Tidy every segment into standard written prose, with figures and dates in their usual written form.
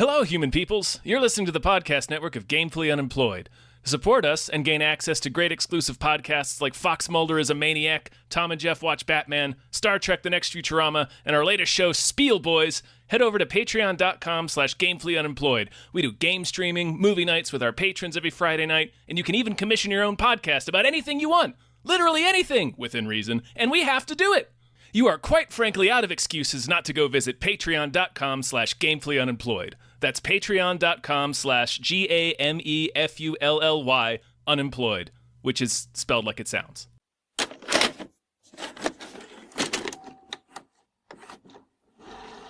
Hello, human peoples. You're listening to the podcast network of Gamefully Unemployed. To support us and gain access to great exclusive podcasts like Fox Mulder is a Maniac, Tom and Jeff Watch Batman, Star Trek The Next Futurama, and our latest show, Spiel Boys, head over to patreon.com/gamefullyunemployed. We do game streaming, movie nights with our patrons every Friday night, and you can even commission your own podcast about anything you want. Literally anything, within reason, and we have to do it. You are quite frankly out of excuses not to go visit patreon.com/gamefullyunemployed. That's patreon.com/GAMEFULLY unemployed, which is spelled like it sounds.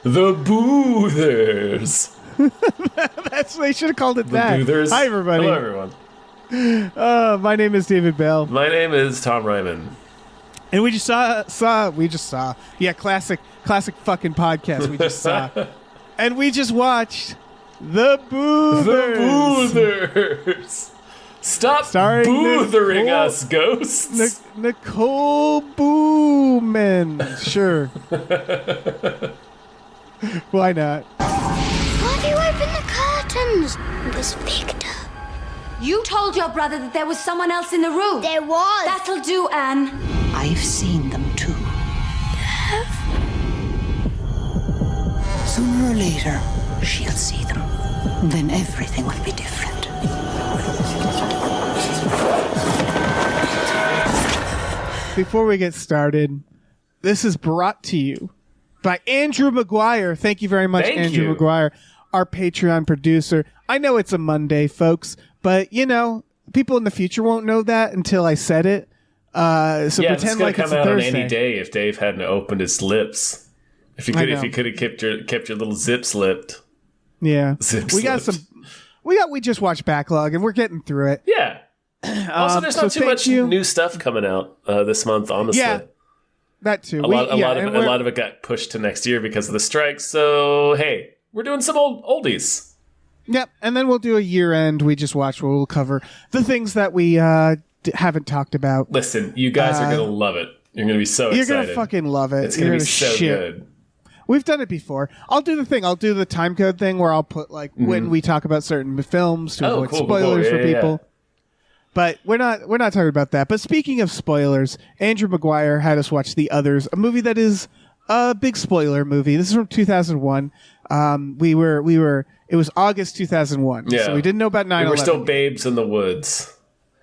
The Boothers. They should have called it that. Boothers. Hi, everybody. Hello, everyone. My name is David Bell. My name is Tom Ryman. And we just saw, yeah, classic fucking podcast we just saw. And we just watched The Boothers. The Boothers. Stop Starring boothering us, ghosts. Nicole Booman. Sure. Why not? Why have you opened the curtains? It was Victor. You told your brother that there was someone else in the room. There was. That'll do, Anne. I've seen them too. Sooner or later, she'll see them. Then everything will be different. Before we get started, this is brought to you by Andrew McGuire. Thank you very much, Andrew McGuire, our Patreon producer. I know it's a Monday, folks, but, you know, people in the future won't know that until I said it. So pretend like it's a Thursday. It's going to come out on any day if Dave hadn't opened his lips. If you could have kept your little zips lipped. Yeah. We just watched Backlog and we're getting through it. Yeah. Also, there's not too much new stuff coming out this month, honestly. Yeah. That too. A lot of it got pushed to next year because of the strikes. So, hey, we're doing some oldies. Yep. And then we'll do a year end. We just watch where we'll cover the things that we haven't talked about. Listen, you guys are going to love it. You're going to be so excited. You're going to fucking love it. It's going to be so good. We've done it before. I'll do the thing. I'll do the time code thing where I'll put when we talk about certain films to avoid spoilers for people. Yeah. But we're not talking about that. But speaking of spoilers, Andrew McGuire had us watch The Others, a movie that is a big spoiler movie. This is from 2001. It was August 2001. Yeah. So we didn't know about 9/11. We were still babes in the woods.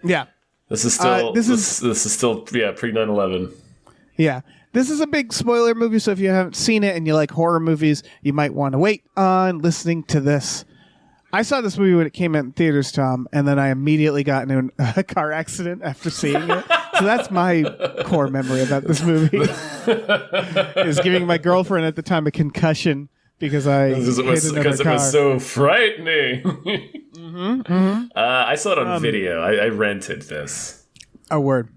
Yeah. This is still this is still pre 9/11. Yeah. This is a big spoiler movie, so if you haven't seen it and you like horror movies, you might want to wait on listening to this. I saw this movie when it came out in theaters, Tom, and then I immediately got into a car accident after seeing it. So that's my core memory about this movie. Is giving my girlfriend at the time a concussion because because it was so frightening. I saw it on video. I rented this. A word.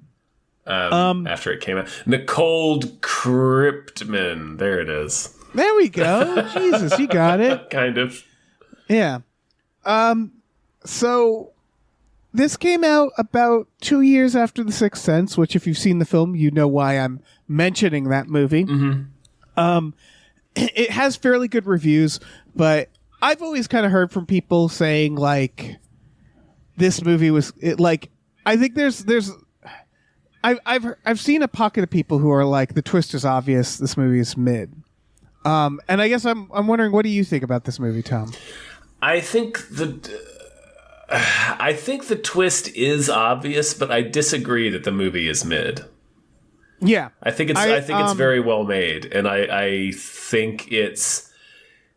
After it came out. Nicole Kryptman. There it is. There we go. Jesus, you got it. Kind of. Yeah. So this came out about 2 years after The Sixth Sense, which if you've seen the film, you know why I'm mentioning that movie. Mm-hmm. It has fairly good reviews, but I've always kind of heard from people saying like this movie was I think I've seen a pocket of people who are like the twist is obvious, this movie is mid. And I guess I'm wondering, what do you think about this movie, Tom? I think the twist is obvious, but I disagree that the movie is mid. Yeah, I think it's very well made, and I think it's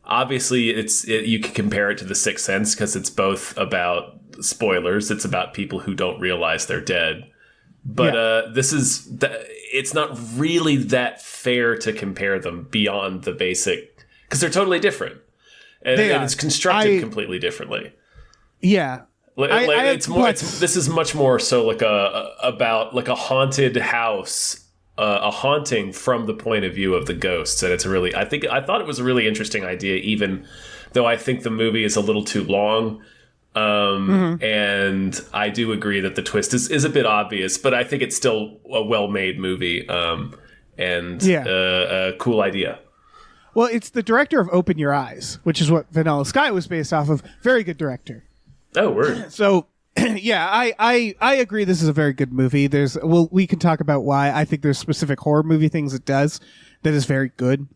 obviously you can compare it to The Sixth Sense because it's both about spoilers. It's about people who don't realize they're dead, but it's not really that fair to compare them beyond the basic because they're totally different. And it's constructed completely differently. Yeah, this is much more so about a haunted house, a haunting from the point of view of the ghosts. And I thought it was a really interesting idea, even though I think the movie is a little too long. And I do agree that the twist is a bit obvious, but I think it's still a well-made movie and a cool idea. Well, it's the director of Open Your Eyes, which is what Vanilla Sky was based off of. Very good director. Oh, word. So, yeah, I agree this is a very good movie. We can talk about why. I think there's specific horror movie things it does that is very good.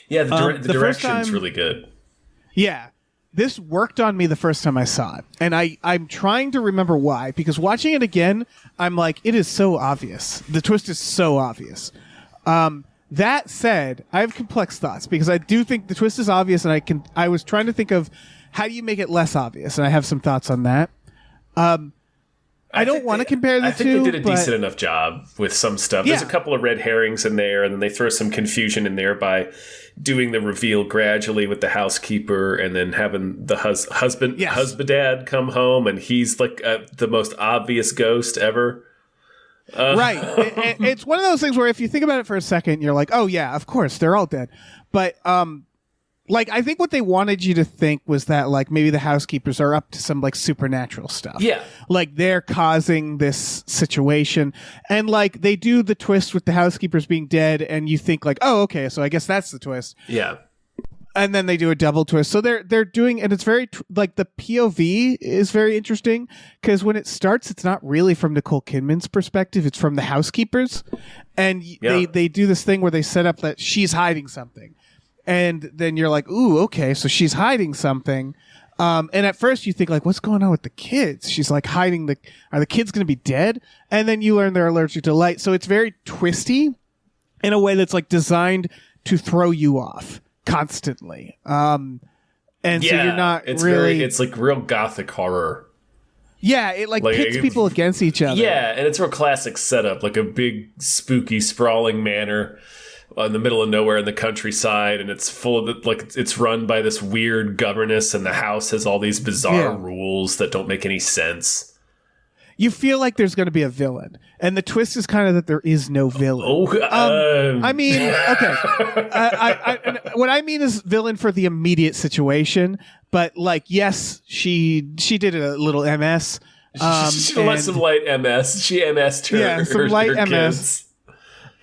Yeah, the direction's really good. Yeah. This worked on me the first time I saw it. And I'm trying to remember why, because watching it again, I'm like, it is so obvious. The twist is so obvious. That said, I have complex thoughts because I do think the twist is obvious, and I was trying to think of how do you make it less obvious, and I have some thoughts on that. I don't want to compare the two. I think they did a decent enough job with some stuff. There's a couple of red herrings in there, and then they throw some confusion in there by doing the reveal gradually with the housekeeper, and then having the husband dad come home, and he's like the most obvious ghost ever. Right. It's one of those things where if you think about it for a second, you're like, oh yeah, of course, they're all dead. But like, I think what they wanted you to think was that like maybe the housekeepers are up to some like supernatural stuff. Yeah. Like they're causing this situation. And like they do the twist with the housekeepers being dead, and you think like, oh, okay, so I guess that's the twist. Yeah. And then they do a double twist. So they're doing, and it's very like the POV is very interesting because when it starts, it's not really from Nicole Kidman's perspective; it's from the housekeepers, and they do this thing where they set up that she's hiding something, and then you're like, ooh, okay, so she's hiding something. And at first you think like, what's going on with the kids? She's like hiding are the kids going to be dead? And then you learn they're allergic to light. So it's very twisty in a way that's like designed to throw you off constantly. So you're not it's like real gothic horror. Yeah, it like pits people against each other. Yeah, and it's real classic setup, like a big spooky sprawling manor in the middle of nowhere in the countryside, and it's full of it's run by this weird governess, and the house has all these bizarre rules that don't make any sense. You feel like there's going to be a villain, and the twist is kind of that there is no villain. I mean, okay. What I mean is villain for the immediate situation, but like, yes, she did a little MS. She let some light MS. She MS'd her, some light her MS. kids.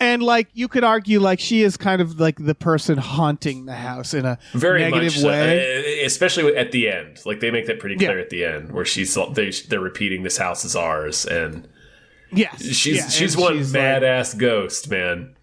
And like you could argue, like she is kind of like the person haunting the house in a very negative way, especially at the end. Like they make that pretty clear at the end, where they're repeating this house is ours, and she's one badass ghost, man.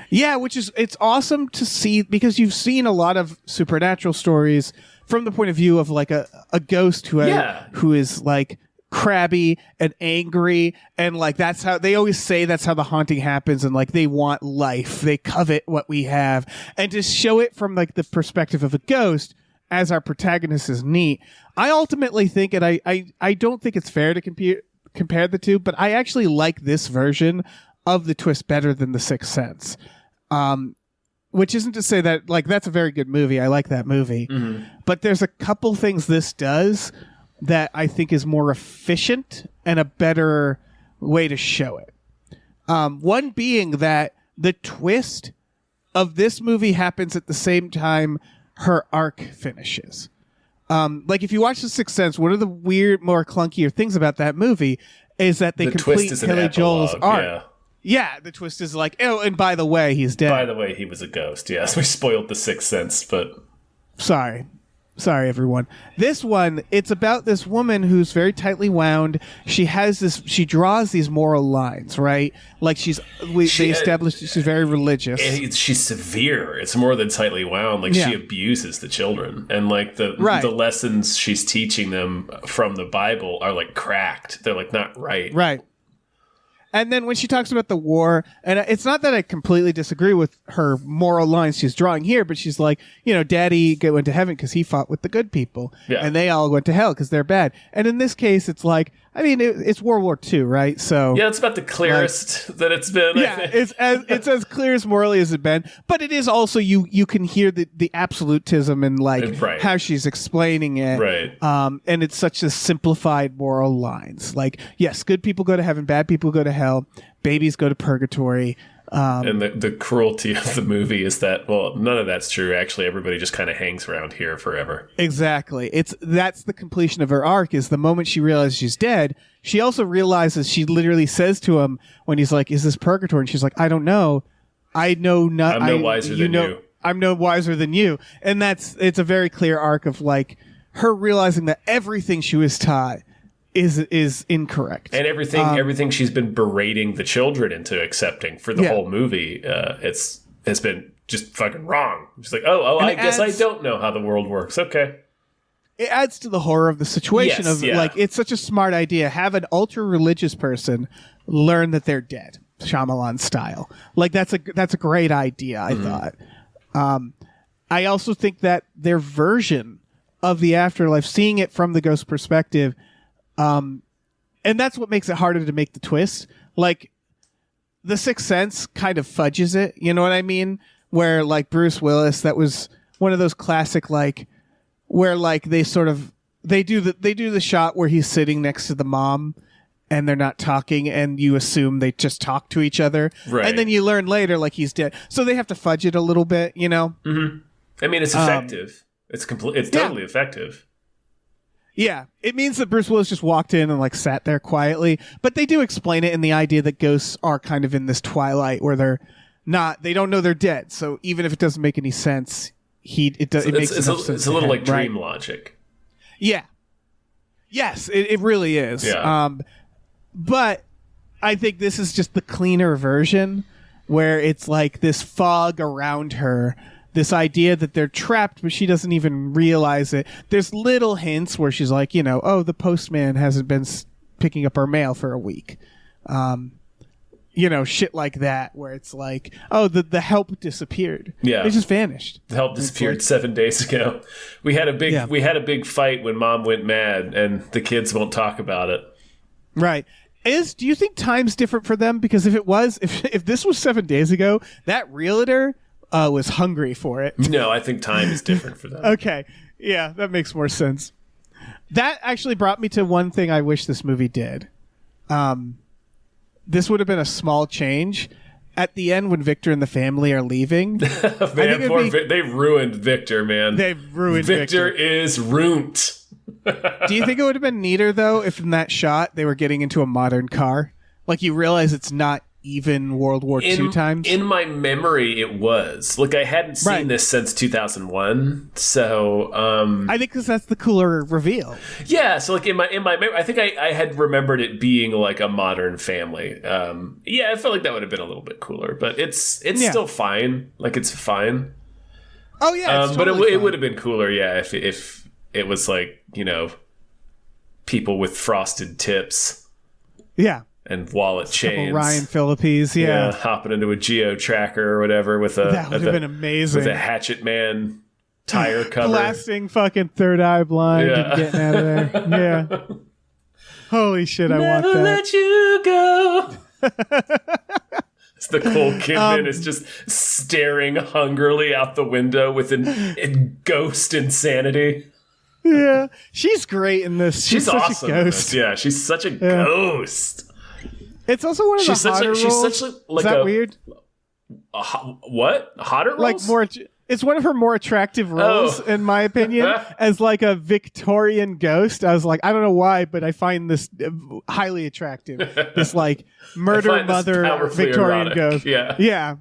Yeah, it's awesome to see because you've seen a lot of supernatural stories from the point of view of like a ghost who is like crabby and angry, and like that's how they always say that's how the haunting happens, and like they want life, they covet what we have, and to show it from like the perspective of a ghost as our protagonist is neat. I ultimately think, and I don't think it's fair to compare the two, but I actually like this version of the twist better than The Sixth Sense, which isn't to say that like that's a very good movie. I like that movie, but there's a couple things this does that I think is more efficient and a better way to show it. One being that the twist of this movie happens at the same time her arc finishes. Like if you watch The Sixth Sense, one of the weird, more clunkier things about that movie is that they complete Kelly Joel's arc. Yeah, the twist is like, oh, and by the way, he's dead. By the way, he was a ghost. Yes, we spoiled The Sixth Sense, but... Sorry, everyone. This one, it's about this woman who's very tightly wound. She draws these moral lines, right? Like they established she's very religious. And she's severe. It's more than tightly wound. Like she abuses the children. And like the lessons she's teaching them from the Bible are like cracked. They're like not right. Right. And then when she talks about the war, and it's not that I completely disagree with her moral lines she's drawing here, but she's like, Daddy went to heaven because he fought with the good people, and they all went to hell because they're bad. And in this case, it's like, I mean, it's World War II, right? So yeah, it's about the clearest that it's been. Yeah, it's as clear as morally as it's been, but it is also you can hear the absolutism and like how she's explaining it, right? And it's such a simplified moral lines. Like, yes, good people go to heaven, bad people go to hell, babies go to purgatory. And the cruelty of the movie is that, well, none of that's true. Actually, everybody just kind of hangs around here forever. Exactly. That's the completion of her arc, is the moment she realizes she's dead. She also realizes, she literally says to him when he's like, is this purgatory? And she's like, I don't know. I know not. I'm no wiser than you. I'm no wiser than you. And it's a very clear arc of like her realizing that everything she was taught is incorrect. And everything she's been berating the children into accepting for the whole movie, has been just fucking wrong. She's like, I guess I don't know how the world works. Okay. It adds to the horror of the situation like, it's such a smart idea. Have an ultra religious person learn that they're dead, Shyamalan style. Like that's a great idea, I thought. I also think that their version of the afterlife, seeing it from the ghost perspective, and that's what makes it harder to make the twist. Like, The Sixth Sense kind of fudges it, you know what I mean? Where, like, Bruce Willis, that was one of those classic, like, where, like, they do the shot where he's sitting next to the mom and they're not talking, and you assume they just talk to each other. Right. And then you learn later, like, he's dead. So they have to fudge it a little bit, you know? Mm-hmm. I mean, it's effective. It's totally effective. Yeah, it means that Bruce Willis just walked in and like sat there quietly, but they do explain it in the idea that ghosts are kind of in this twilight where they don't know they're dead. So even if it doesn't make any sense, it makes sense. It's a little like dream logic. Yeah. Yes, it really is. Yeah. But I think this is just the cleaner version where it's like this fog around her. This idea that they're trapped, but she doesn't even realize it. There's little hints where she's like, the postman hasn't been picking up our mail for a week. Shit like that, where it's like, the help disappeared. Yeah. They just vanished. The help disappeared 7 days ago. We had a big fight when Mom went mad, and the kids won't talk about it. Right. Do you think time's different for them? Because if this was 7 days ago, that realtor was hungry for it. No, I think time is different for them. Okay. Yeah, that makes more sense. That actually brought me to one thing I wish this movie did. This would have been a small change. At the end, when Victor and the family are leaving... They ruined Victor, man. They've ruined Victor. Victor is ruined. Do you think it would have been neater, though, if in that shot they were getting into a modern car? Like, you realize it's not even World War II times? In my memory, it was. Like, I hadn't seen this since 2001, so... I think because that's the cooler reveal. Yeah, so, like, in my memory, I think I had remembered it being, like, a modern family. I felt like that would have been a little bit cooler, but it's still fine. Like, it's fine. Oh, yeah, it's totally but it would have been cooler, yeah, if it was, like, people with frosted tips. Yeah. And wallet chains. Ryan Phillippes, yeah. Hopping into a geo tracker or whatever with that would have been amazing. With a Hatchet Man tire cover. Blasting fucking Third Eye Blind and getting out of there. Yeah. Holy shit, I want that. Never let you go. It's the Nicole Kidman is just staring hungrily out the window with a ghost insanity. Yeah. She's great in this. She's such awesome a ghost. Yeah, she's such a ghost. It's also one of the hotter roles. She's such like is that weird? What? Hotter roles? Like more. It's one of her more attractive roles, in my opinion, as like a Victorian ghost. I was like, I don't know why, but I find this highly attractive. This like murder mother Victorian ghost. Yeah.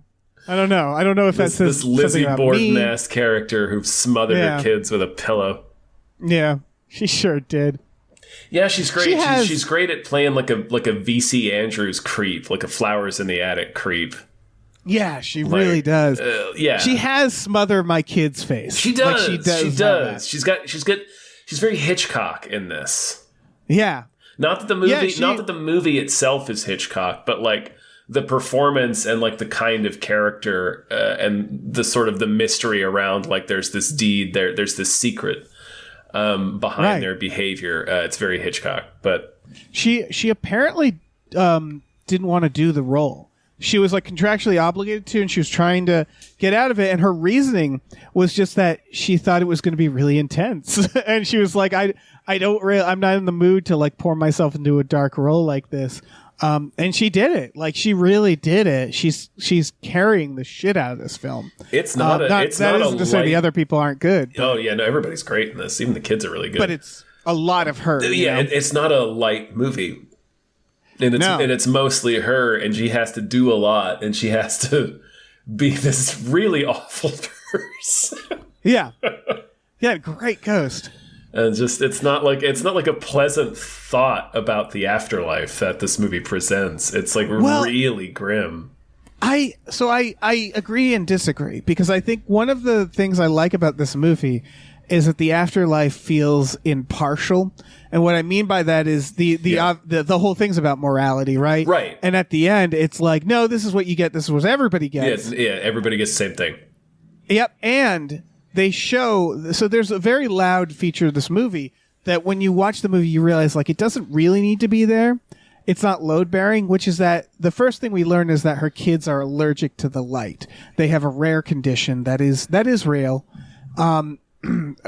I don't know. I don't know if that's this Lizzie Borden-esque character who smothered her kids with a pillow. Yeah, she sure did. Yeah, she's great. She's great at playing like a VC Andrews creep, like a Flowers in the Attic creep. Yeah, she really does. Yeah, she has smother my kid's face. She does. She does. She's very Hitchcock in this. Yeah. Not that the movie itself is Hitchcock, but like the performance and like the kind of character and the sort of the mystery around like there's this deed, there's this secret behind their behavior. It's very Hitchcock, but she apparently didn't want to do the role. She was like contractually obligated to, and she was trying to get out of it. And her reasoning was just that she thought it was going to be really intense. And she was like, I'm not in the mood to like pour myself into a dark role like this. And she did it. Like she really did it. She's carrying the shit out of this film. It's not to say the other people aren't good. Oh yeah, no, everybody's great in this. Even the kids are really good. But it's a lot of her. Yeah, it's not a light movie. And it's mostly her, and she has to do a lot, and she has to be this really awful universe. Yeah. Yeah, great ghost. And just it's not like a pleasant thought about the afterlife that this movie presents. It's like really grim. I agree and disagree, because I think one of the things I like about this movie is that the afterlife feels impartial. And what I mean by that is the whole thing's about morality, right? Right. And at the end, it's like, no, this is what you get. This is what everybody gets. Yeah, everybody gets the same thing. Yep. And they show, so there's a very loud feature of this movie that when you watch the movie, you realize like it doesn't really need to be there. It's not load bearing, which is that the first thing we learn is that her kids are allergic to the light. They have a rare condition that is real.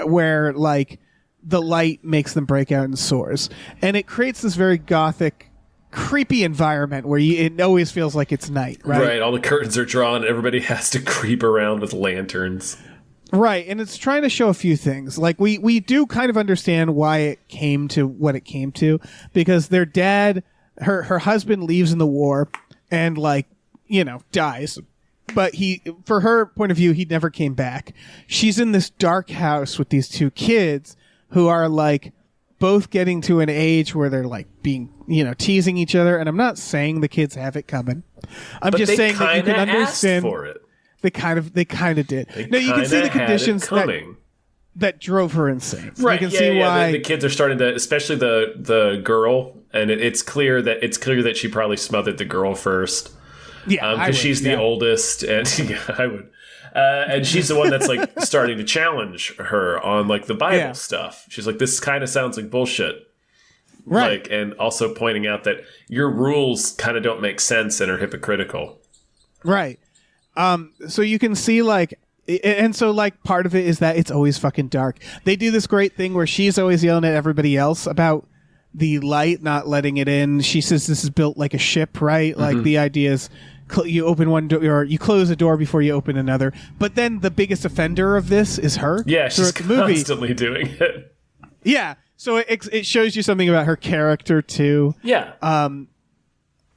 Where like the light makes them break out in sores, and it creates this very gothic, creepy environment where it always feels like it's night, right? Right. All the curtains are drawn. Everybody has to creep around with lanterns. Right, and it's trying to show a few things. Like we do kind of understand why it came to what it came to, because their dad, her husband leaves in the war, and like dies. But for her point of view, he never came back. She's in this dark house with these two kids who are like both getting to an age where they're like being, teasing each other. And I'm not saying the kids have it coming. I'm just saying that you can understand. For it. They kind of did. No, you can see the conditions that drove her insane. Right. You can see why the kids are starting to, especially the girl, and it's clear that she probably smothered the girl first. Yeah, because she's the oldest, and I would, and she's the one that's like starting to challenge her on like the Bible stuff. She's like, "This kind of sounds like bullshit," right? Like, and also pointing out that your rules kind of don't make sense and are hypocritical, right? So you can see like, and so like part of it is that it's always fucking dark. They do this great thing where she's always yelling at everybody else about the light not letting it in. She says this is built like a ship, right? Mm-hmm. Like the idea is you open one door, or you close a door before you open another. But then the biggest offender of this is her. Yeah, she's constantly doing it. Yeah, so it shows you something about her character too. Yeah. And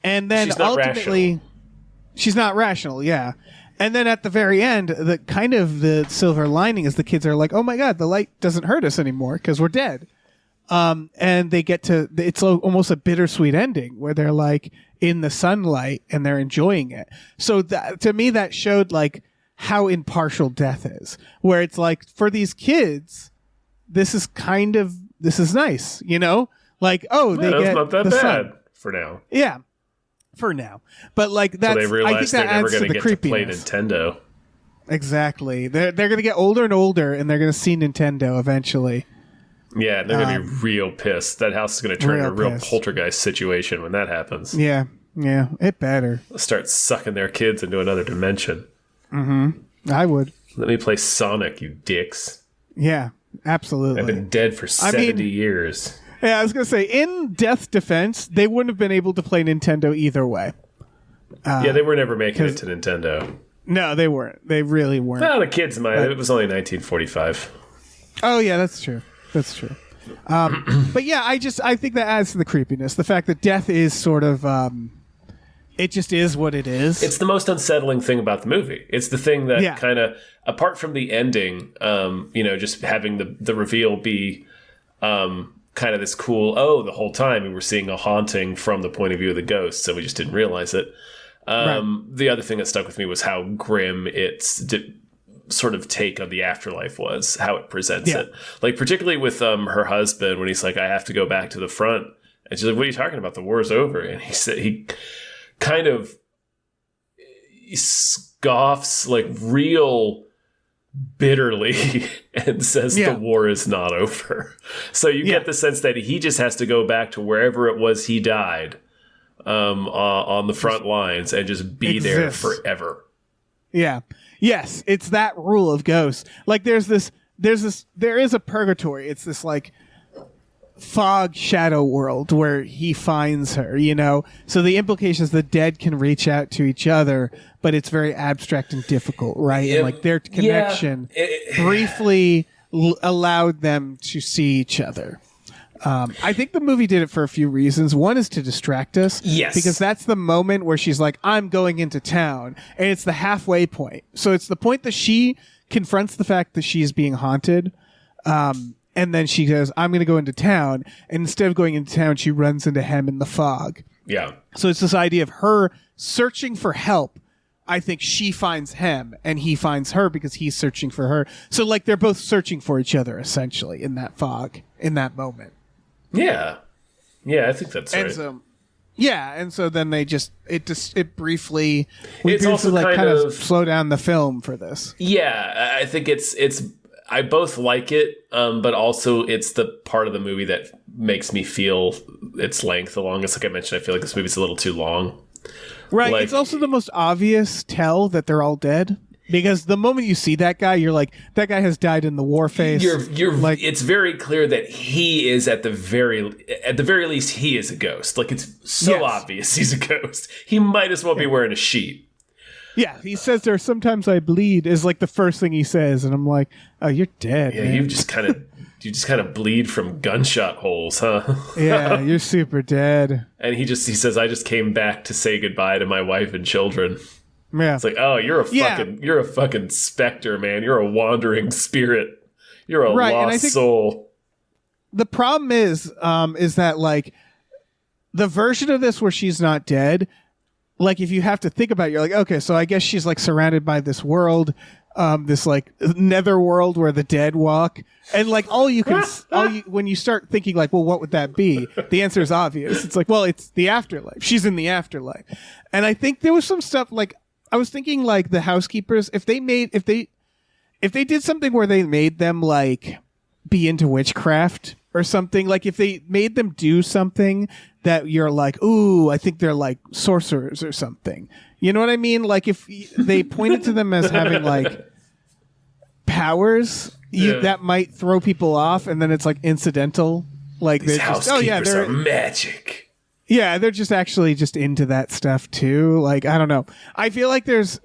then she's not ultimately, rational. She's not rational. Yeah. And then at the very end, the silver lining is the kids are like, "Oh my god, the light doesn't hurt us anymore because we're dead." And they get to, it's almost a bittersweet ending where they're like in the sunlight and they're enjoying it. So to me, that showed like how impartial death is, where it's like for these kids, this is nice, like, oh, they get not that the bad sun. For now. Yeah. For now. But like that's, so they realize I think they're that never adds to going the to get to play creepiness. Nintendo. Exactly. They're going to get older and older and they're going to see Nintendo eventually. Yeah, they're going to be real pissed. That house is going to turn into a real poltergeist situation when that happens. Yeah, it better. Start sucking their kids into another dimension. Mm-hmm. I would. Let me play Sonic, you dicks. Yeah, absolutely. I've been dead for 70 years. Yeah, I was going to say, in Death's defense, they wouldn't have been able to play Nintendo either way. Yeah, they were never making it to Nintendo. No, they weren't. They really weren't. Well, the kids might. It was only 1945. Oh, yeah, that's true. That's true. But yeah, I think that adds to the creepiness. The fact that death is sort of, it just is what it is. It's the most unsettling thing about the movie. It's the thing that kind of, apart from the ending, just having the reveal be kind of this cool, the whole time we were seeing a haunting from the point of view of the ghost, so we just didn't realize it. The other thing that stuck with me was how grim its sort of take on the afterlife was, how it presents it. Like, particularly with her husband, when he's like, I have to go back to the front. And she's like, what are you talking about? The war's over. And he said, he scoffs like real bitterly and says the war is not over. So you get the sense that he just has to go back to wherever it was he died on the front lines and just be there forever. Yeah. Yes, it's that rule of ghosts. Like there is a purgatory. It's this like fog shadow world where he finds her, So the implication is the dead can reach out to each other, but it's very abstract and difficult, right? And like their connection briefly allowed them to see each other. I think the movie did it for a few reasons. One is to distract us. Yes. Because that's the moment where she's like, I'm going into town. And it's the halfway point. So it's the point that she confronts the fact that she's being haunted. And then she goes, I'm going to go into town. And instead of going into town, she runs into him in the fog. Yeah. So it's this idea of her searching for help. I think she finds him and he finds her because he's searching for her. So like they're both searching for each other essentially in that fog, in that moment. Yeah. Yeah, I think that's right. And so then they it briefly It's also like kind of slow down the film for this. Yeah, I think it's I both like it, but also it's the part of the movie that makes me feel its length the longest. Like I mentioned, I feel like this movie's a little too long. Right. Like, it's also the most obvious tell that they're all dead. Because the moment you see that guy, you're like, that guy has died in the war phase. You're like, it's very clear that he is at the very least he is a ghost. Like it's so obvious he's a ghost. He might as well be wearing a sheet. Yeah, he says there sometimes I bleed is like the first thing he says, and I'm like, oh, you're dead. Yeah, man. you just kind of bleed from gunshot holes, huh? Yeah, you're super dead. And he says, I just came back to say goodbye to my wife and children. Yeah. It's like, oh, you're a fucking specter, man. You're a wandering spirit. You're a lost soul. The problem is that like the version of this where she's not dead, like if you have to think about it, you're like, okay, so I guess she's like surrounded by this world, this like nether world where the dead walk. And like when you start thinking like, well, what would that be? The answer is obvious. It's like, well, it's the afterlife. She's in the afterlife. And I think there was some stuff like, I was thinking like the housekeepers, if they did something where they made them like be into witchcraft or something, like if they made them do something that you're like, ooh, I think they're like sorcerers or something. You know what I mean? Like if they pointed to them as having like powers, that might throw people off, and then it's like incidental. Like these they're housekeepers are magic. Yeah, they're just actually just into that stuff too. Like, I don't know. I feel like because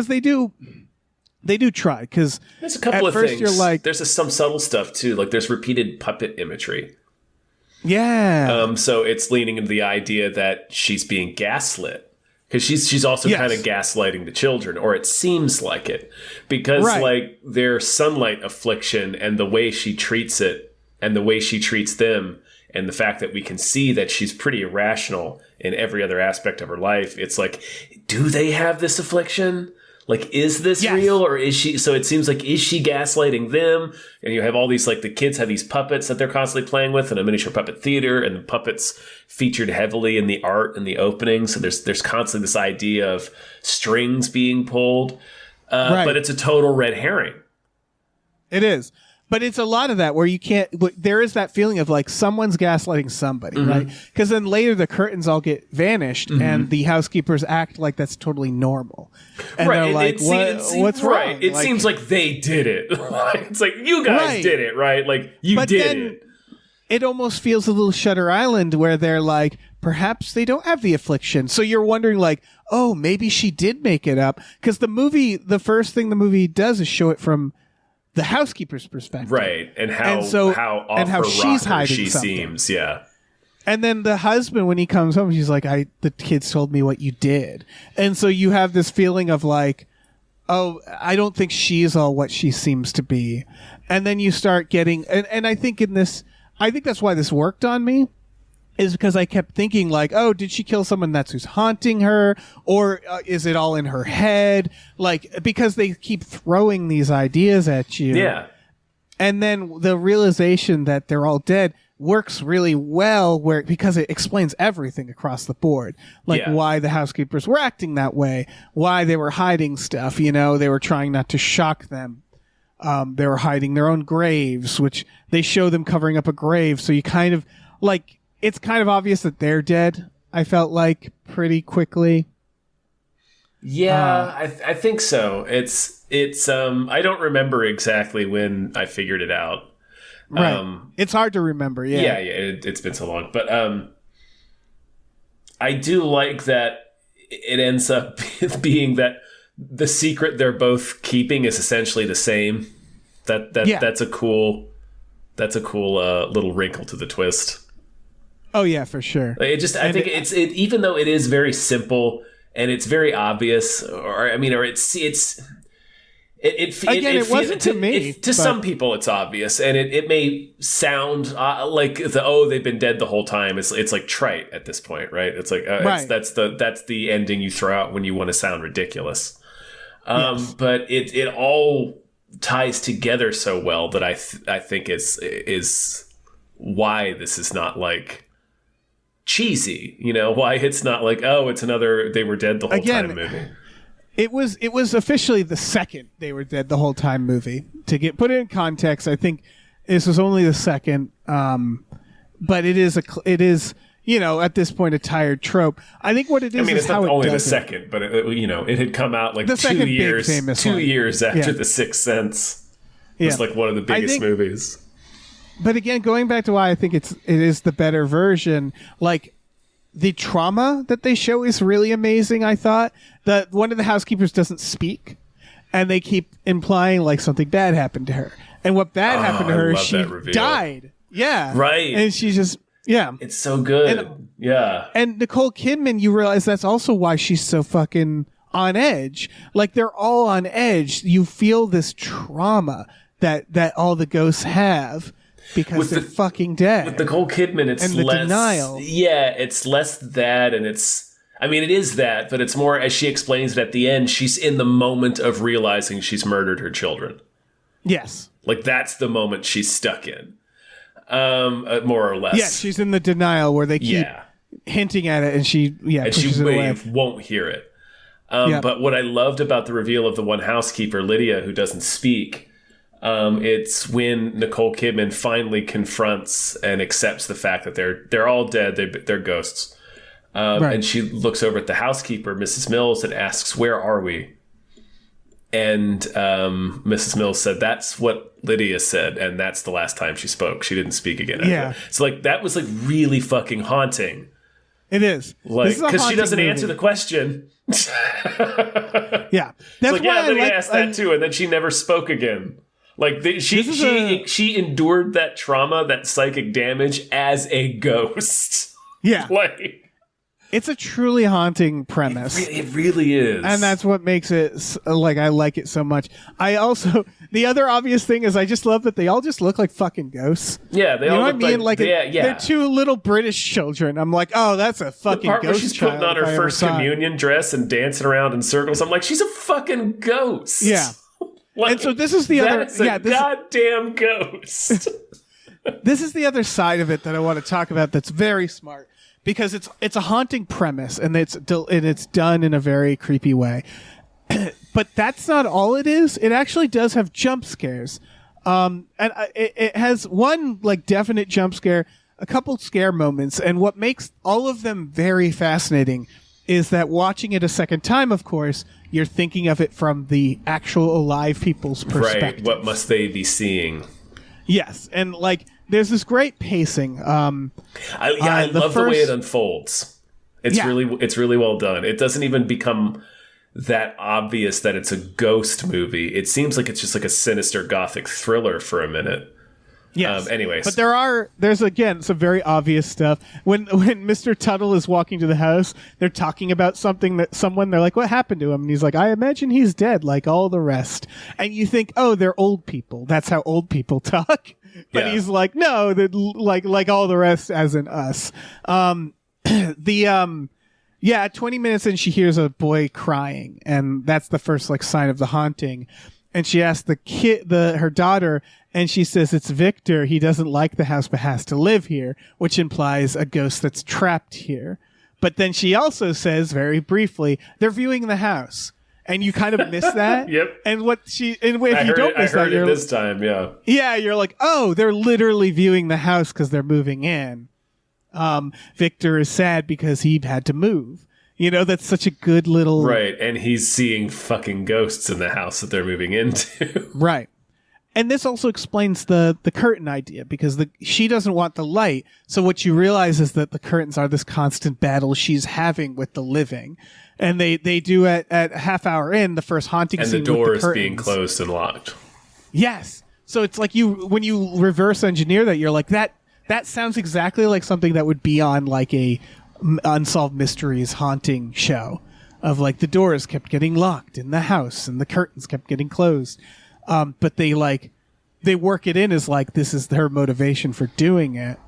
they do try. Because there's a couple of things. You're like, there's some subtle stuff too. Like there's repeated puppet imagery. Yeah. So it's leaning into the idea that she's being gaslit. Because she's also kind of gaslighting the children, or it seems like it. Because like their sunlight affliction and the way she treats it and the way she treats them, and the fact that we can see that she's pretty irrational in every other aspect of her life. It's like, do they have this affliction? Like, is this real, or is she? So it seems like, is she gaslighting them? And you have all these, like, the kids have these puppets that they're constantly playing with in a miniature puppet theater, and the puppets featured heavily in the art and the opening. So there's constantly this idea of strings being pulled, but it's a total red herring. It is. But it's a lot of that where you can't, there is that feeling of like someone's gaslighting somebody, right? Because then later the curtains all get vanished and the housekeepers act like that's totally normal. And they're like, what's wrong? It seems like they did it. It's like, you guys did it, right? Like, you did it. It almost feels a little Shutter Island where they're like, perhaps they don't have the affliction. So you're wondering like, oh, maybe she did make it up. Because the first thing the movie does is show it from the housekeeper's perspective, right? And how she's hiding she seems, And then the husband, when he comes home, she's like, the kids told me what you did, and so you have this feeling of like, oh, I don't think she's all what she seems to be, and then you start getting, and I think that's why this worked on me. Is because I kept thinking like, oh, did she kill someone that's who's haunting her? Or is it all in her head? Like, because they keep throwing these ideas at you. Yeah. And then the realization that they're all dead works really well because it explains everything across the board. Like why the housekeepers were acting that way, why they were hiding stuff, they were trying not to shock them. They were hiding their own graves, which they show them covering up a grave. So you kind of like, it's kind of obvious that they're dead. I felt like pretty quickly. Yeah, I think so. It's I don't remember exactly when I figured it out. Right. It's hard to remember. Yeah. It's been so long, but I do like that it ends up being that the secret they're both keeping is essentially the same. That's a cool little wrinkle to the twist. Oh yeah, for sure. I think it's even though it is very simple and it's very obvious, it's It wasn't to me. To some people, it's obvious, and it may sound like they've been dead the whole time. It's like trite at this point, right? It's like right. that's the ending you throw out when you want to sound ridiculous. Yes. But it all ties together so well that I think is why this is not like cheesy. You know, why it's not like, oh, it's another they were dead the whole time movie. It was officially the second they were dead the whole time movie. To put it in context, I think this was only the second, but it is at this point a tired trope. I think what it is. I mean, it's not only the second, but it had come out like 2 years after The Sixth Sense. It's like one of the biggest movies. But again, going back to why I think it is the better version, like. The trauma that they show is really amazing, I thought. That one of the housekeepers doesn't speak, and they keep implying like something bad happened to her. And what bad happened to her is she died. Yeah. Right. And she just, yeah. It's so good. And Nicole Kidman, you realize that's also why she's so fucking on edge. Like, they're all on edge. You feel this trauma that all the ghosts have. Because they're fucking dead. With Nicole Kidman, it's and the less denial. Yeah, it's less that, and it is that, but it's more, as she explains it at the end, she's in the moment of realizing she's murdered her children. Yes. Like, that's the moment she's stuck in. More or less. Yeah, she's in the denial where they keep hinting at it, and she pushes it away. Won't hear it. But what I loved about the reveal of the one housekeeper, Lydia, who doesn't speak, it's when Nicole Kidman finally confronts and accepts the fact that they're all dead. They're ghosts. And she looks over at the housekeeper, Mrs. Mills, and asks, "Where are we?" And Mrs. Mills said, "That's what Lydia said, and that's the last time she spoke. She didn't speak again." Yeah. So like that was like really fucking haunting. It is. Like, because she doesn't answer the question. Yeah. That's why Lydia asked that too, and then she never spoke again. Like she endured that trauma, that psychic damage as a ghost. Yeah. Like, it's a truly haunting premise. It really is. And that's what makes it like I like it so much. The other obvious thing is I just love that they all just look like fucking ghosts. Yeah, they all look like they're two little British children. I'm like, oh, that's a fucking the part ghost where she's putting on her first communion dress and dancing around in circles. I'm like, she's a fucking ghost. Yeah. Like, and so this is the other goddamn ghost. This is the other side of it that I want to talk about that's very smart, because it's a haunting premise and it's done in a very creepy way. But that's not all it is. It actually does have jump scares. And it has one like definite jump scare, a couple scare moments, and what makes all of them very fascinating is that watching it a second time, of course, you're thinking of it from the actual alive people's perspective. Right. What must they be seeing? Yes. And like, there's this great pacing. I love the way it unfolds. It's really well done. It doesn't even become that obvious that it's a ghost movie. It seems like it's just like a sinister gothic thriller for a minute. Yes. Anyways. But there's again some very obvious stuff. When Mr. Tuttle is walking to the house, they're talking about someone, they're like, what happened to him? And he's like, I imagine he's dead like all the rest. And you think, oh, they're old people. That's how old people talk. But he's like, no, they're like all the rest as in us. At 20 minutes in, she hears a boy crying, and that's the first like sign of the haunting. And she asks her daughter, and she says, it's Victor. He doesn't like the house but has to live here, which implies a ghost that's trapped here. But then she also says, very briefly, they're viewing the house. And you kind of miss that. Yep. And if you don't miss that, you're this time, yeah. Yeah, you're like, oh, they're literally viewing the house because they're moving in. Victor is sad because he had to move. You know, that's such a good little... Right, and he's seeing fucking ghosts in the house that they're moving into. Right. And this also explains the curtain idea, because she doesn't want the light. So what you realize is that the curtains are this constant battle she's having with the living. And they do at half hour in, the first haunting scene with the curtains. And the door is being closed and locked. Yes. So it's like when you reverse engineer that, you're like, that sounds exactly like something that would be on like a Unsolved Mysteries haunting show. of like the doors kept getting locked in the house and the curtains kept getting closed. But they work it in as like this is her motivation for doing it.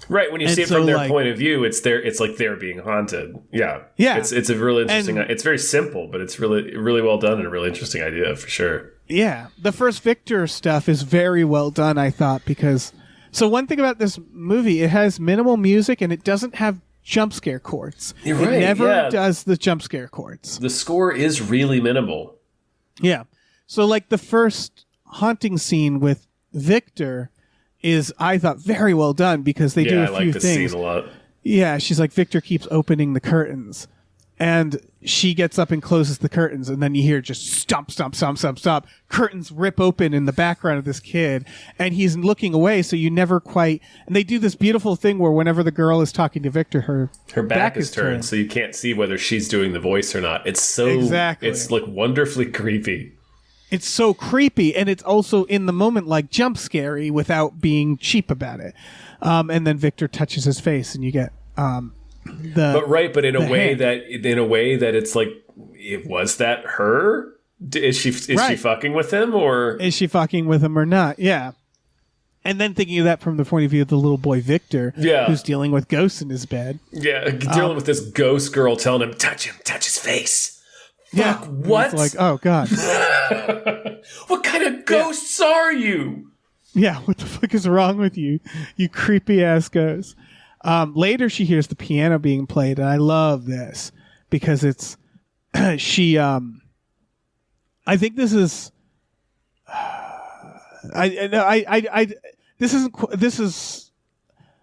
Right, when you see it from their point of view, it's like they're being haunted. Yeah. It's a really interesting. It's very simple, but it's really really well done and a really interesting idea for sure. Yeah, the first Victor stuff is very well done, I thought, because so one thing about this movie, it has minimal music and it doesn't have jump scare chords. You're right, it never does the jump scare chords. The score is really minimal. Yeah. So like the first haunting scene with Victor is, I thought, very well done because they do a few things. Yeah, I like this scene a lot. Yeah, she's like, Victor keeps opening the curtains. And she gets up and closes the curtains, and then you hear just stomp, stomp, stomp, stomp, stomp. Curtains rip open in the background of this kid, and he's looking away, so you never quite... And they do this beautiful thing where whenever the girl is talking to Victor, her back is turned, so you can't see whether she's doing the voice or not. It's so... Exactly. It's like wonderfully creepy. It's so creepy, and it's also in the moment like jump scary without being cheap about it. And then Victor touches his face, and you get... But in a way that it's like, was that her? Is she fucking with him, or is she fucking with him or not? Yeah. And then thinking of that from the point of view of the little boy Victor, who's dealing with ghosts in his bed. Yeah, dealing with this ghost girl telling him, touch his face. Fuck, what? It's like, oh god. What kind of ghosts are you? Yeah, what the fuck is wrong with you? You creepy ass ghost. Later, she hears the piano being played, and I love this because it's she. I think this is. This isn't. This is.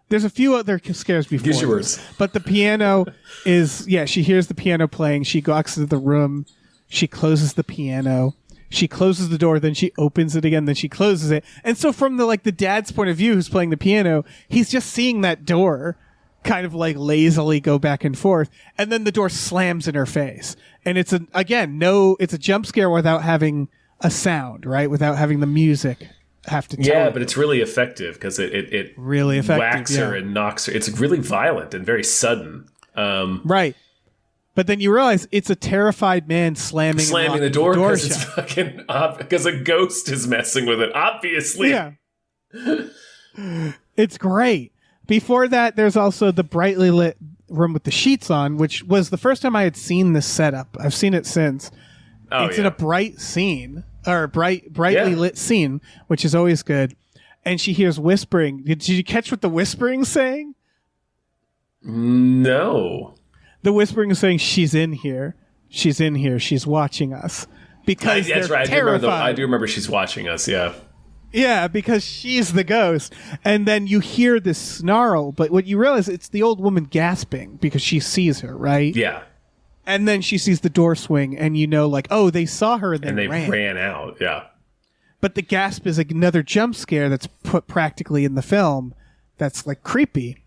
There's a few other scares before. Use your words. But the piano is. Yeah, she hears the piano playing. She walks into the room. She closes the piano. She closes the door, then she opens it again, then she closes it. And so from the dad's point of view who's playing the piano, he's just seeing that door kind of like lazily go back and forth, and then the door slams in her face. And it's it's a jump scare without having a sound, right? Without having the music have to tell but it's really effective because it really whacks her and knocks her. It's really violent and very sudden. Right. But then you realize it's a terrified man slamming the door because it's fucking because a ghost is messing with it. Obviously, yeah, it's great. Before that, there's also the brightly lit room with the sheets on, which was the first time I had seen this setup. I've seen it since. It's in a bright scene or brightly lit scene, which is always good. And she hears whispering. Did you catch what the whispering's saying? No. The whispering is saying, she's in here. She's in here. She's watching us. Because that's right. Terrified. I do remember she's watching us, yeah. Yeah, because she's the ghost. And then you hear this snarl, but what you realize, it's the old woman gasping because she sees her, right? Yeah. And then she sees the door swing, and you know, like, oh, they saw her and they ran out, yeah. But the gasp is another jump scare that's put practically in the film that's, like, creepy.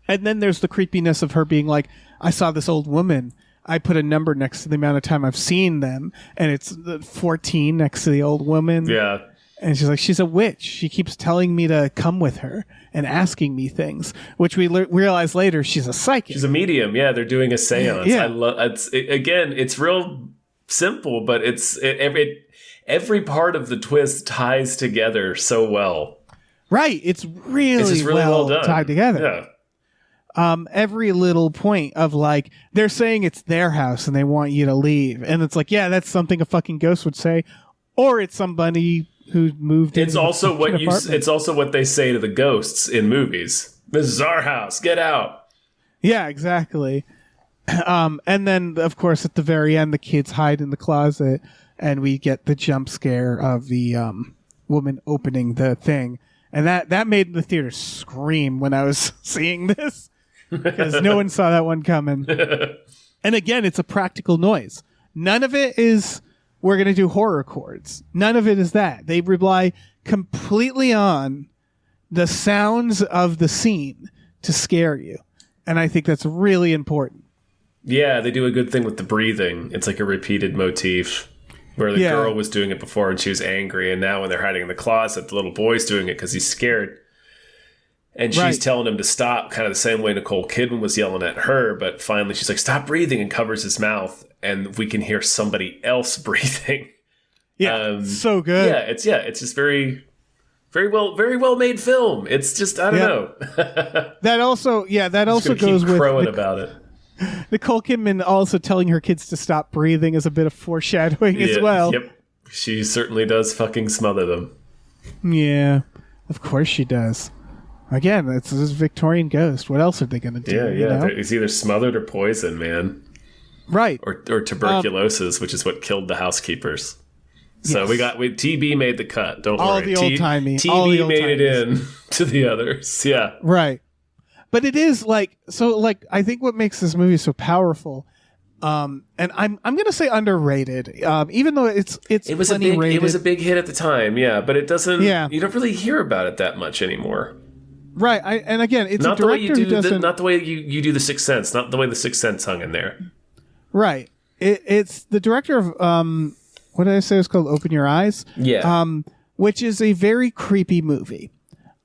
And then there's the creepiness of her being like, I saw this old woman. I put a number next to the amount of time I've seen them, and it's 14 next to the old woman. Yeah. And she's like, she's a witch. She keeps telling me to come with her and asking me things, which we realize later she's a psychic. She's a medium. Yeah, they're doing a seance. Yeah. I love again, it's real simple, but every part of the twist ties together so well. Right. It's really well done. Tied together. Yeah. Every little point of like, they're saying it's their house and they want you to leave. And it's like, yeah, that's something a fucking ghost would say. Or it's somebody who moved in. It's also what they say to the ghosts in movies. This is our house. Get out. Yeah, exactly. And then, of course, at the very end, the kids hide in the closet and we get the jump scare of the woman opening the thing. And that made the theater scream when I was seeing this. Because no one saw that one coming. And again, it's a practical noise. None of it is, we're going to do horror chords. None of it is that. They rely completely on the sounds of the scene to scare you. And I think that's really important. Yeah, they do a good thing with the breathing. It's like a repeated motif where the girl was doing it before and she was angry. And now when they're hiding in the closet, the little boy's doing it because he's scared. And she's telling him to stop, kind of the same way Nicole Kidman was yelling at her. But finally she's like, stop breathing, and covers his mouth. and we can hear somebody else breathing. Yeah, so good. It's just very well made film. It's just, I don't know. That also goes with crowing about it. Nicole Kidman also telling her kids to stop breathing is a bit of foreshadowing as well. Yep. She certainly does fucking smother them. Yeah, of course she does. Again, it's this Victorian ghost. What else are they going to do? Yeah. You know? It's either smothered or poison, man. Right. Or tuberculosis, which is what killed the housekeepers. So TB made the cut. Don't worry. All the old-timey. TB made it in to the others. Yeah. Right. But it is like I think what makes this movie so powerful, and I'm gonna say underrated, even though it was rated. It was a big hit at the time, yeah, but it doesn't. Yeah. You don't really hear about it that much anymore. Right. And again, it's not a director who doesn't. Not the way you do The Sixth Sense. Not the way The Sixth Sense hung in there. Right. It's the director of what did I say? It's called Open Your Eyes. Yeah. Which is a very creepy movie.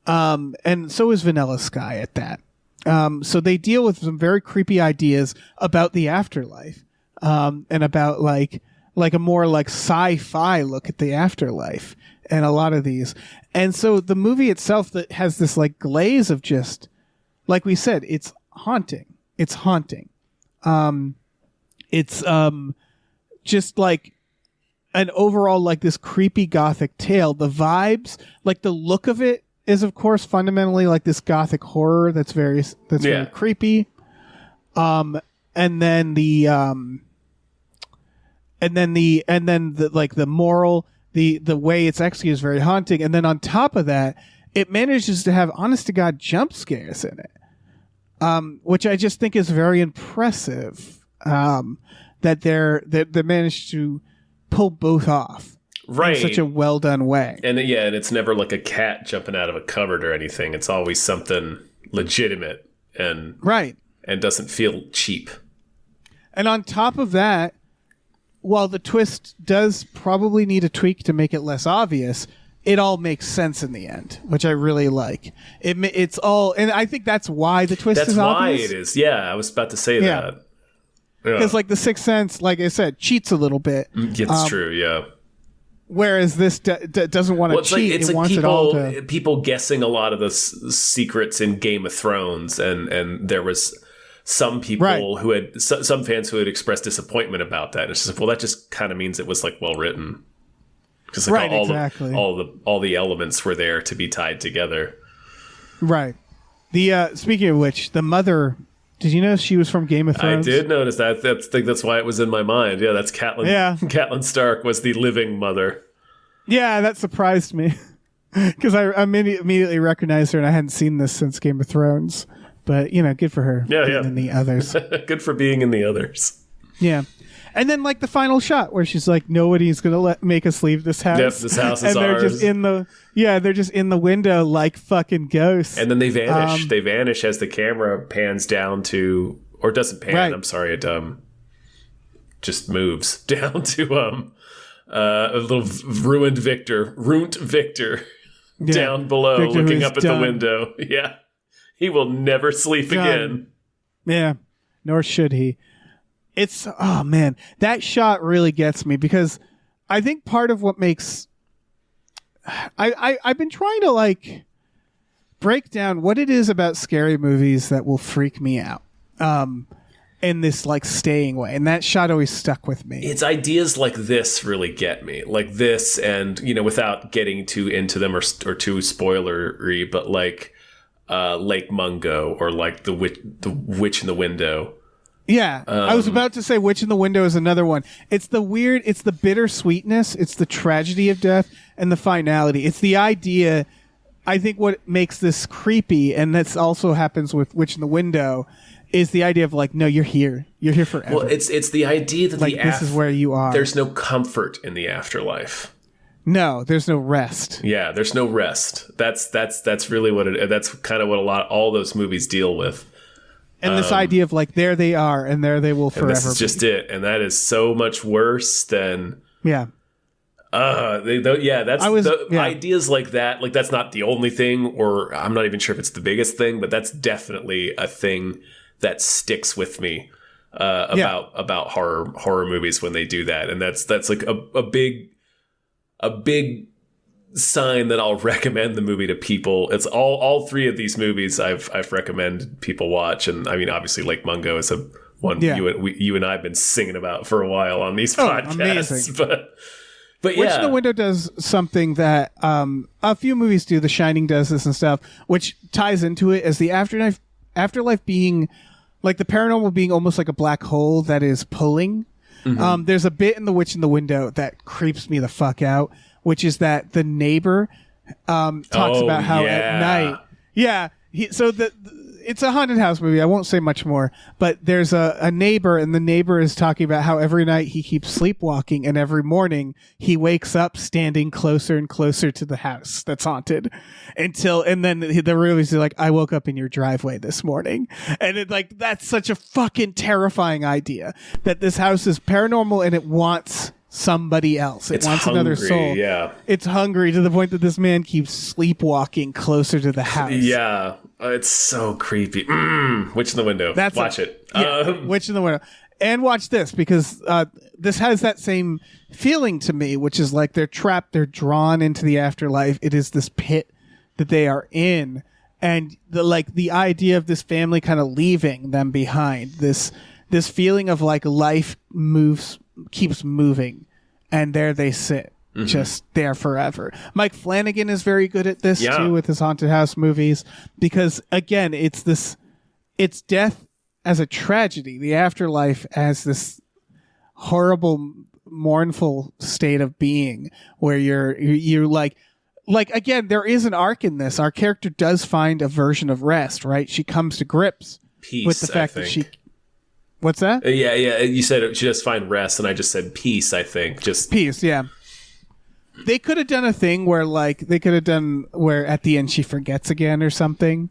And so is Vanilla Sky at that. So they deal with some very creepy ideas about the afterlife, and about like a more like sci-fi look at the afterlife, and a lot of these. And so the movie itself that has this like glaze of just, like we said, it's haunting. It's haunting. It's just like an overall like this creepy gothic tale. The vibes, like the look of it, is of course fundamentally like this gothic horror that's very creepy. And then the like the moral, the way it's executed is very haunting. And then on top of that, it manages to have honest to God jump scares in it. Which I just think is very impressive. That they managed to pull both off. Right. In such a well done way. And and it's never like a cat jumping out of a cupboard or anything. It's always something legitimate and doesn't feel cheap. And on top of that, while the twist does probably need a tweak to make it less obvious, it all makes sense in the end, which I really like. It's all, and I think that's why the twist is obvious. That's why it is. Yeah, I was about to say that. Because like The Sixth Sense, like I said, cheats a little bit. It's true, yeah. Whereas this doesn't want to cheat. It wants people, it all to... people guessing a lot of the secrets in Game of Thrones, and there was some people who had some fans who had expressed disappointment about that. And it's just, well, that just kind of means it was like well written, because like all the elements were there to be tied together. Right. The speaking of which, the mother. Did you know she was from Game of Thrones? I did notice that. I think that's why it was in my mind. Yeah, that's Catelyn. Yeah. Catelyn Stark was the living mother. Yeah, that surprised me. Because I immediately recognized her, and I hadn't seen this since Game of Thrones. But, good for her. Yeah. In the others. Good for being in the others. Yeah. And then, like, the final shot where she's like, nobody's going to make us leave this house. Yep, this house is and they're ours. Just they're just in the window like fucking ghosts. And then they vanish. They vanish as the camera pans down to, or doesn't pan, I'm sorry, it just moves down to a little ruined Victor down below, Victor, looking up at the window. Yeah. He will never sleep again. Yeah. Nor should he. It's, oh man, that shot really gets me, because I think part of what makes, I've been trying to like break down what it is about scary movies that will freak me out in this like staying way. And that shot always stuck with me. It's ideas like this really get me, like this, and without getting too into them or too spoilery, but like Lake Mungo or like the Witch in the Window. Yeah, I was about to say Witch in the Window is another one. It's the bittersweetness, it's the tragedy of death, and the finality. It's the idea, I think what makes this creepy, and this also happens with Witch in the Window, is the idea of like, no, you're here forever. Well, it's the idea that like this is where you are. There's no comfort in the afterlife. No, there's no rest. Yeah, there's no rest. That's really what it. That's kind of what all those movies deal with. And this idea of like, there they are, and there they will forever. And this is just it, and that is so much worse than. Yeah. Ideas like that. Like, that's not the only thing, or I'm not even sure if it's the biggest thing, but that's definitely a thing that sticks with me. about horror movies when they do that, and that's like a big sign that I'll recommend the movie to people. It's all three of these movies I've recommended people watch, and I mean obviously Lake Mungo is one you and I have been singing about for a while on these podcasts. Amazing. But yeah. Witch in the Window does something that a few movies do. The Shining does this and stuff, which ties into it as the afterlife being like the paranormal being almost like a black hole that is pulling. Mm-hmm. There's a bit in The Witch in the Window that creeps me the fuck out, which is that the neighbor talks about how at night. Yeah. It's a haunted house movie. I won't say much more, but there's a neighbor, and the neighbor is talking about how every night he keeps sleepwalking, and every morning he wakes up standing closer and closer to the house that's haunted and then the realities are like, I woke up in your driveway this morning. And that's such a fucking terrifying idea that this house is paranormal and it wants somebody else. It wants another soul. Yeah. It's hungry to the point that this man keeps sleepwalking closer to the house. Yeah. It's so creepy. Witch in the Window. Watch it. Yeah, Witch in the Window. And watch this, because this has that same feeling to me, which is like they're trapped, they're drawn into the afterlife. It is this pit that they are in. And the idea of this family kind of leaving them behind, this feeling of like life keeps moving, and there they sit. Mm-hmm. Just there forever. Mike Flanagan is very good at this too with his haunted house movies, because again, it's death as a tragedy, the afterlife as this horrible, mournful state of being where you're like again, there is an arc in this. Our character does find a version of rest, right? She comes to grips with the fact that she. What's that? Yeah. You said she does find rest, and I just said peace. I think just peace. Yeah. They could have done a thing where at the end she forgets again or something.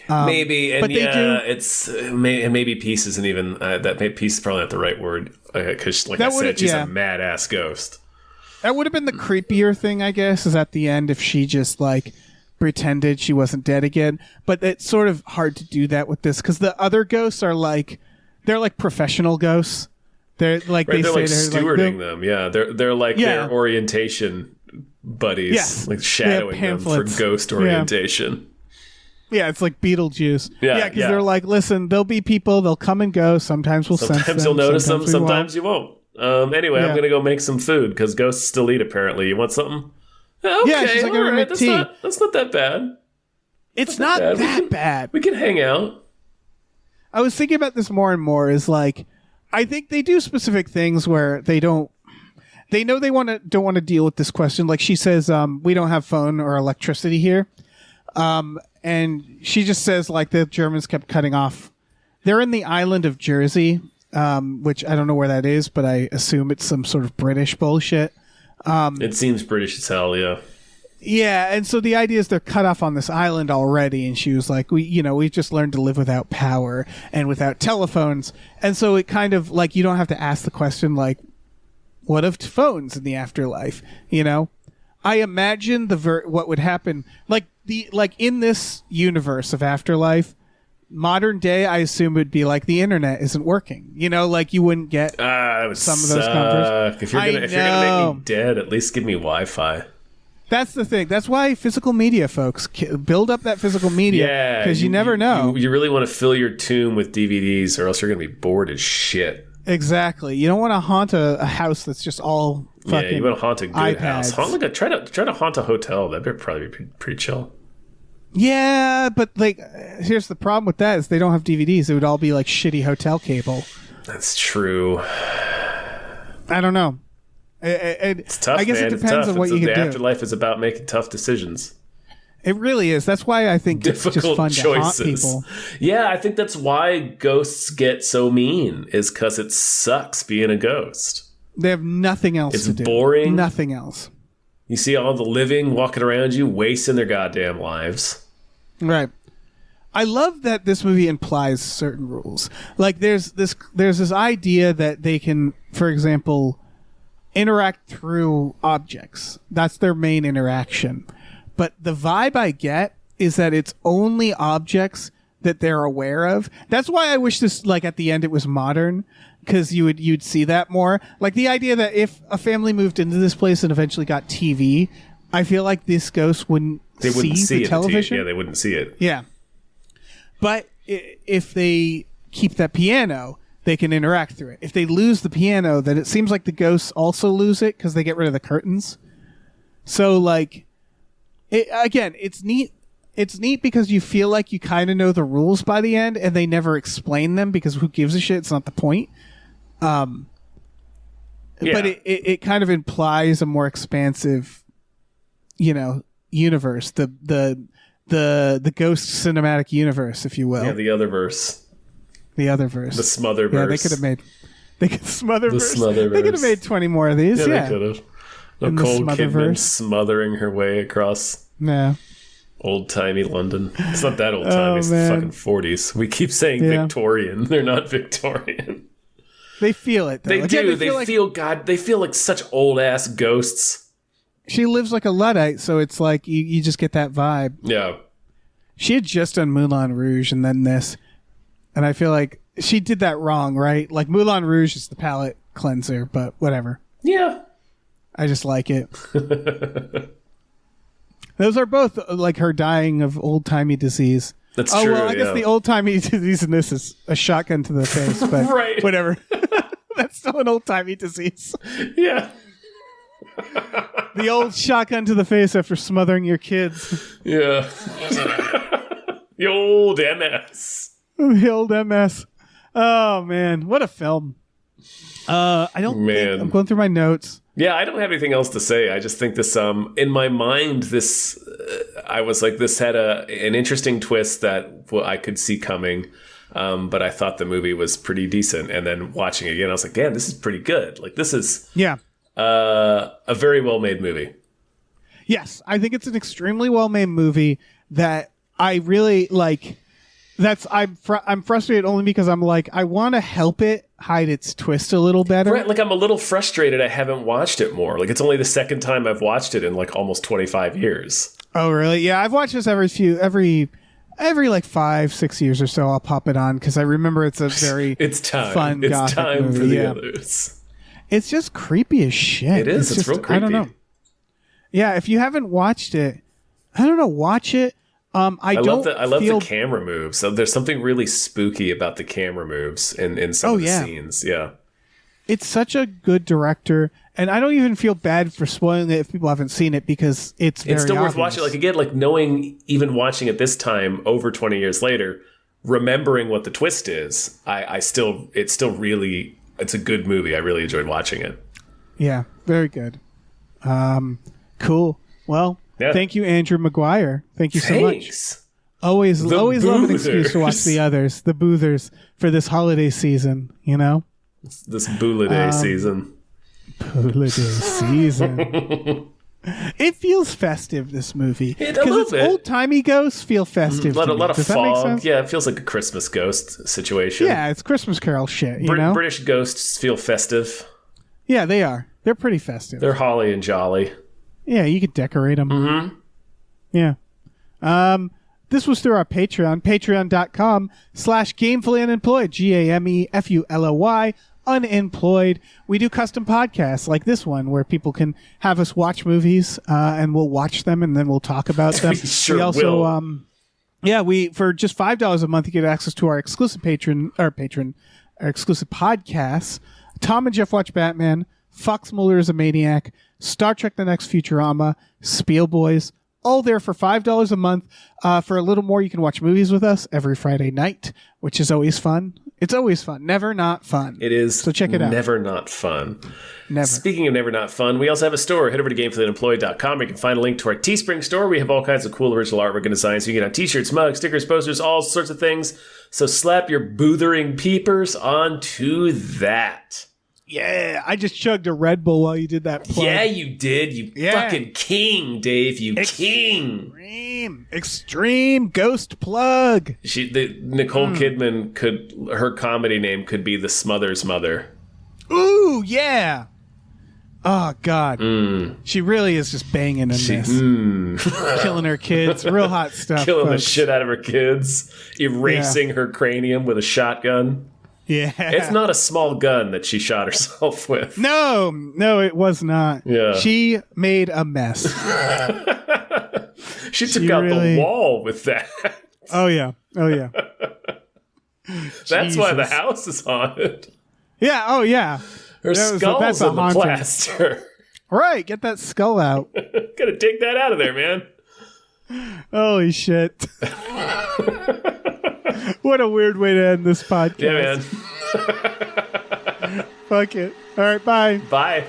Maybe, and it's maybe peace isn't even peace is probably not the right word, because I said, she's a mad ass ghost. That would have been the creepier thing, I guess, is at the end if she just pretended she wasn't dead again. But it's sort of hard to do that with this, because the other ghosts are they're professional ghosts. They're stewarding them. Yeah, they're like their orientation buddies, shadowing them for ghost orientation. Yeah, it's like Beetlejuice. Yeah, because they're like, listen, there'll be people, they'll come and go. Sometimes we'll sense them. Sometimes you'll notice them, sometimes you won't. Anyway, I'm going to go make some food, because ghosts still eat, apparently. You want something? Okay, yeah, she's like, all right, that's not that bad. It's not that bad. We can hang out. I was thinking about this more and more, is I think they do specific things where they know they don't want to deal with this question. Like she says, we don't have phone or electricity here. And she just says the Germans kept cutting off. They're in the island of Jersey, which I don't know where that is, but I assume it's some sort of British bullshit. It seems British as hell, yeah. Yeah, and so the idea is they're cut off on this island already, and she was like, we've just learned to live without power and without telephones. And so it kind of you don't have to ask the question what of phones in the afterlife? I imagine what would happen in this universe of afterlife, modern day, I assume would be the internet isn't working. You wouldn't get some of those comforts. If you're gonna make me dead, at least give me Wi-Fi. That's the thing. That's why physical media, folks, build up that physical media, because you never know. You really want to fill your tomb with DVDs, or else you're going to be bored as shit. Exactly. You don't want to haunt a house that's just all fucking Yeah, you want to haunt a good iPads. house. Try to haunt a hotel. That'd probably be pretty chill. Yeah, but here's the problem with that is they don't have DVDs. It would all be shitty hotel cable. That's true. I don't know. It's tough, I guess man. It depends on what you can do. The afterlife is about making tough decisions. It really is. That's why I think Difficult it's just fun choices. to haunt people. Yeah, I think that's why ghosts get so mean, is because it sucks being a ghost. They have nothing else to do. It's boring. Nothing else. You see all the living walking around you, wasting their goddamn lives. Right. I love that this movie implies certain rules. There's this idea that they can, for example, interact through objects. That's their main interaction. But the vibe I get is that it's only objects that they're aware of. That's why I wish this, like, at the end it was modern, because you'd see that more. Like, the idea that if a family moved into this place and eventually got TV, I feel like this ghost wouldn't see the television. Yeah, they wouldn't see it. Yeah. But if they keep that piano, they can interact through it. If they lose the piano, then it seems like the ghosts also lose it because they get rid of the curtains. So, like, it's neat. It's neat because you feel like you kind of know the rules by the end, and they never explain them because who gives a shit? It's not the point. But it kind of implies a more expansive, universe. The ghost cinematic universe, if you will. Yeah, the other verse. The other verse. The Smotherverse. Yeah, they could have made. They could Smotherverse. They could have made 20 more of these. Yeah, they could have. Nicole Kidman smothering her way across. Yeah. Old timey London. It's not that old timey. It's the fucking 40s. We keep saying Victorian. They're not Victorian. They feel it, though. They do. They feel like such old ass ghosts. She lives like a Luddite, so it's like you just get that vibe. Yeah. She had just done Moulin Rouge and then this. And I feel like she did that wrong, right? Like, Moulin Rouge is the palate cleanser, but whatever. Yeah. I just like it. Those are both, like, her dying of old-timey disease. That's true, well, I guess the old-timey disease in this is a shotgun to the face, but right. Whatever. That's still an old-timey disease. Yeah. The old shotgun to the face after smothering your kids. Yeah. The old MS. The old MS. Oh, man. What a film. I don't think, I'm going through my notes. Yeah, I don't have anything else to say. I just think this, in my mind, this, I was like, this had an interesting twist that I could see coming. But I thought the movie was pretty decent. And then watching it again, I was like, damn, this is pretty good. Like, this is a very well-made movie. Yes, I think it's an extremely well-made movie that I really like. I'm frustrated only because I'm like, I want to help it hide its twist a little better. Right, like I'm a little frustrated I haven't watched it more. Like, it's only the second time I've watched it in like almost 25 years. Oh, really? Yeah, I've watched this every like 5-6 years or so. I'll pop it on because I remember it's a very fun gothic movie. For the others. It's just creepy as shit. It is. It's real creepy. I don't know. Yeah, if you haven't watched it, I don't know. Watch it. I love the camera moves. So there's something really spooky about the camera moves in some of the scenes. Yeah. It's such a good director, and I don't even feel bad for spoiling it if people haven't seen it because it's very still obvious. Worth watching. Like, again, like knowing, even watching it this time over 20 years later, remembering what the twist is, it's a good movie. I really enjoyed watching it. Yeah, very good. Cool. Well, thank you, Andrew Maguire. Thank you so much. Always love an excuse to watch the others, the Boothers, for this holiday season, This Bouladay season. Bouladay season. It feels festive, this movie. Because it's old-timey ghosts feel festive. A lot of Does fog. That make sense? Yeah, it feels like a Christmas ghost situation. Yeah, it's Christmas Carol shit, British ghosts feel festive. Yeah, they are. They're pretty festive. They're holly and jolly. Yeah, you could decorate them. Mm-hmm. Yeah. This was through our Patreon, patreon.com/gamefully unemployed, GAMEFULOY, unemployed. We do custom podcasts like this one where people can have us watch movies and we'll watch them and then we'll talk about them. We also, will. For just $5 a month, you get access to our exclusive our exclusive podcasts. Tom and Jeff Watch Batman, Fox Mulder is a Maniac, Star Trek The Next Futurama, Spiel Boys, all there for $5 a month. For a little more, you can watch movies with us every Friday night, which is always fun. It's always fun. Never not fun. It is. So check it out. Never not fun. Never. Speaking of never not fun, we also have a store. Head over to gamefullyunemployed.com where you can find a link to our Teespring store. We have all kinds of cool original artwork and designs. You can get on t-shirts, mugs, stickers, posters, all sorts of things. So slap your boothering peepers onto that. Yeah, I just chugged a Red Bull while you did that plug. Yeah, you did. You fucking king, Dave. You king. Extreme ghost plug. Nicole Kidman her comedy name could be The Smothers Mother. Ooh, yeah. Oh, God. She really is just banging in this. Killing her kids. Real hot stuff. Killing folks. the shit out of her kids. Erasing her cranium with a shotgun. Yeah. It's not a small gun that she shot herself with. No, it was not. Yeah. She made a mess. She took out the wall with that. Oh, yeah. That's why the Jesus. house is haunted. Yeah, oh, yeah. Her skull's in the plaster. Right, get that skull out. Gotta take that out of there, man. Holy shit. What a weird way to end this podcast. Yeah, man. Fuck it. All right, bye. Bye.